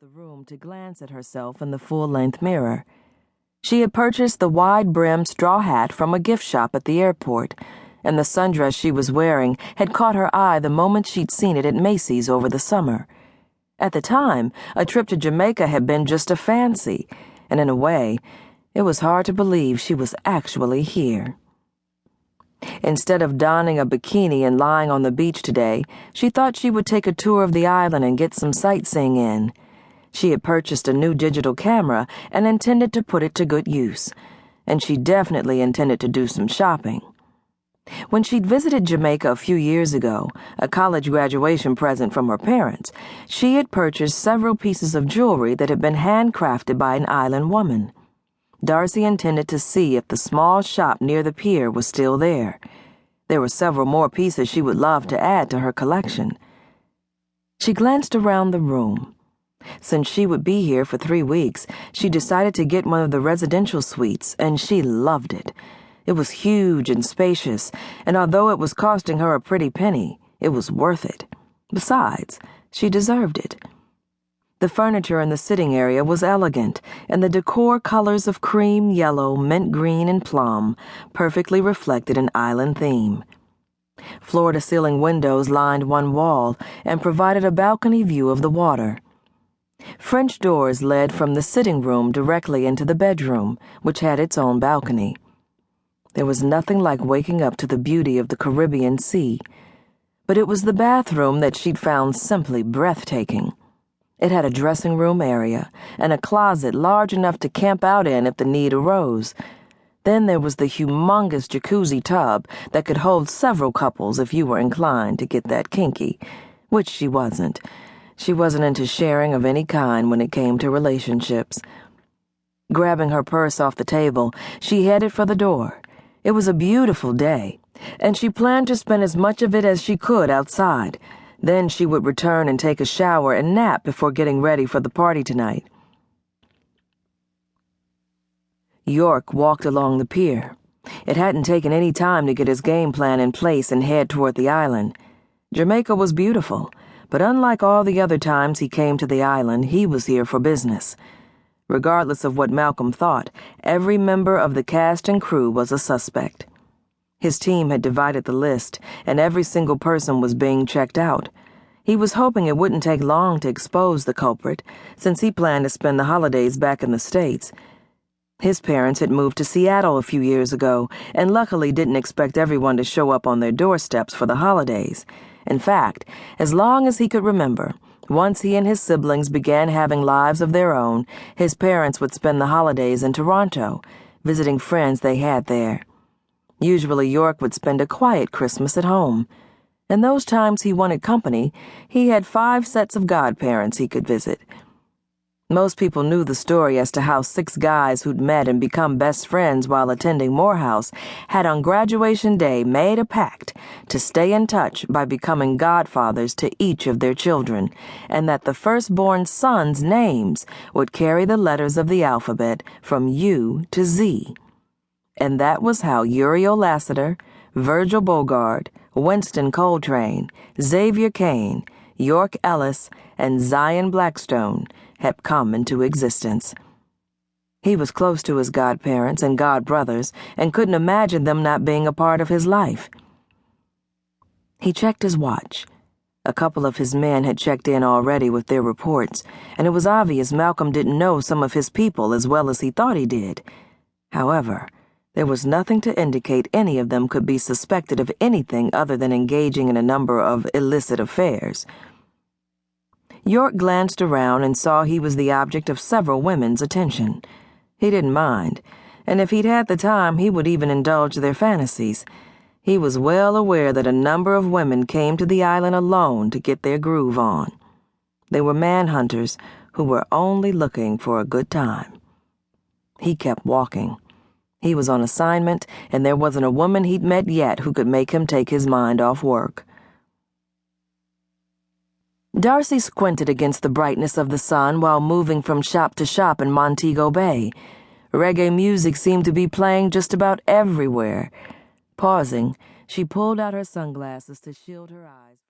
the room to glance at herself in the full-length mirror. She had purchased the wide-brimmed straw hat from a gift shop at the airport, and the sundress she was wearing had caught her eye the moment she'd seen it at Macy's over the summer. At the time, a trip to Jamaica had been just a fancy, and in a way, it was hard to believe she was actually here. Instead of donning a bikini and lying on the beach today, she thought she would take a tour of the island and get some sightseeing in. She had purchased a new digital camera and intended to put it to good use, and she definitely intended to do some shopping. When she'd visited Jamaica a few years ago, a college graduation present from her parents, she had purchased several pieces of jewelry that had been handcrafted by an island woman. Darcy intended to see if the small shop near the pier was still there. There were several more pieces she would love to add to her collection. She glanced around the room. Since she would be here for 3 weeks, she decided to get one of the residential suites, and she loved it. It was huge and spacious, and although it was costing her a pretty penny, it was worth it. Besides, she deserved it. The furniture in the sitting area was elegant, and the decor colors of cream, yellow, mint green, and plum perfectly reflected an island theme. Floor-to-ceiling windows lined one wall and provided a balcony view of the water. French doors led from the sitting room directly into the bedroom, which had its own balcony. There was nothing like waking up to the beauty of the Caribbean Sea, but it was the bathroom that she'd found simply breathtaking. It had a dressing room area and a closet large enough to camp out in if the need arose. Then there was the humongous jacuzzi tub that could hold several couples if you were inclined to get that kinky, which she wasn't. She wasn't into sharing of any kind when it came to relationships. Grabbing her purse off the table, she headed for the door. It was a beautiful day, and she planned to spend as much of it as she could outside. Then she would return and take a shower and nap before getting ready for the party tonight. York walked along the pier. It hadn't taken any time to get his game plan in place and head toward the island. Jamaica was beautiful, but unlike all the other times he came to the island, he was here for business. Regardless of what Malcolm thought, every member of the cast and crew was a suspect. His team had divided the list, and every single person was being checked out. He was hoping it wouldn't take long to expose the culprit, since he planned to spend the holidays back in the States. His parents had moved to Seattle a few years ago, and luckily didn't expect everyone to show up on their doorsteps for the holidays. In fact, as long as he could remember, once he and his siblings began having lives of their own, his parents would spend the holidays in Toronto, visiting friends they had there. Usually York would spend a quiet Christmas at home. In those times he wanted company, he had 5 sets of godparents he could visit. Most people knew the story as to how 6 guys who'd met and become best friends while attending Morehouse had on graduation day made a pact to stay in touch by becoming godfathers to each of their children, and that the firstborn sons' names would carry the letters of the alphabet from U to Z. And that was how Uriel Lassiter, Virgil Bogard, Winston Coltrane, Xavier Cain, York Ellis, and Zion Blackstone had come into existence. He was close to his godparents and godbrothers and couldn't imagine them not being a part of his life. He checked his watch. A couple of his men had checked in already with their reports, and it was obvious Malcolm didn't know some of his people as well as he thought he did. However, there was nothing to indicate any of them could be suspected of anything other than engaging in a number of illicit affairs. York glanced around and saw he was the object of several women's attention. He didn't mind, and if he'd had the time, he would even indulge their fantasies. He was well aware that a number of women came to the island alone to get their groove on. They were manhunters who were only looking for a good time. He kept walking. He was on assignment, and there wasn't a woman he'd met yet who could make him take his mind off work. Darcy squinted against the brightness of the sun while moving from shop to shop in Montego Bay. Reggae music seemed to be playing just about everywhere. Pausing, she pulled out her sunglasses to shield her eyes.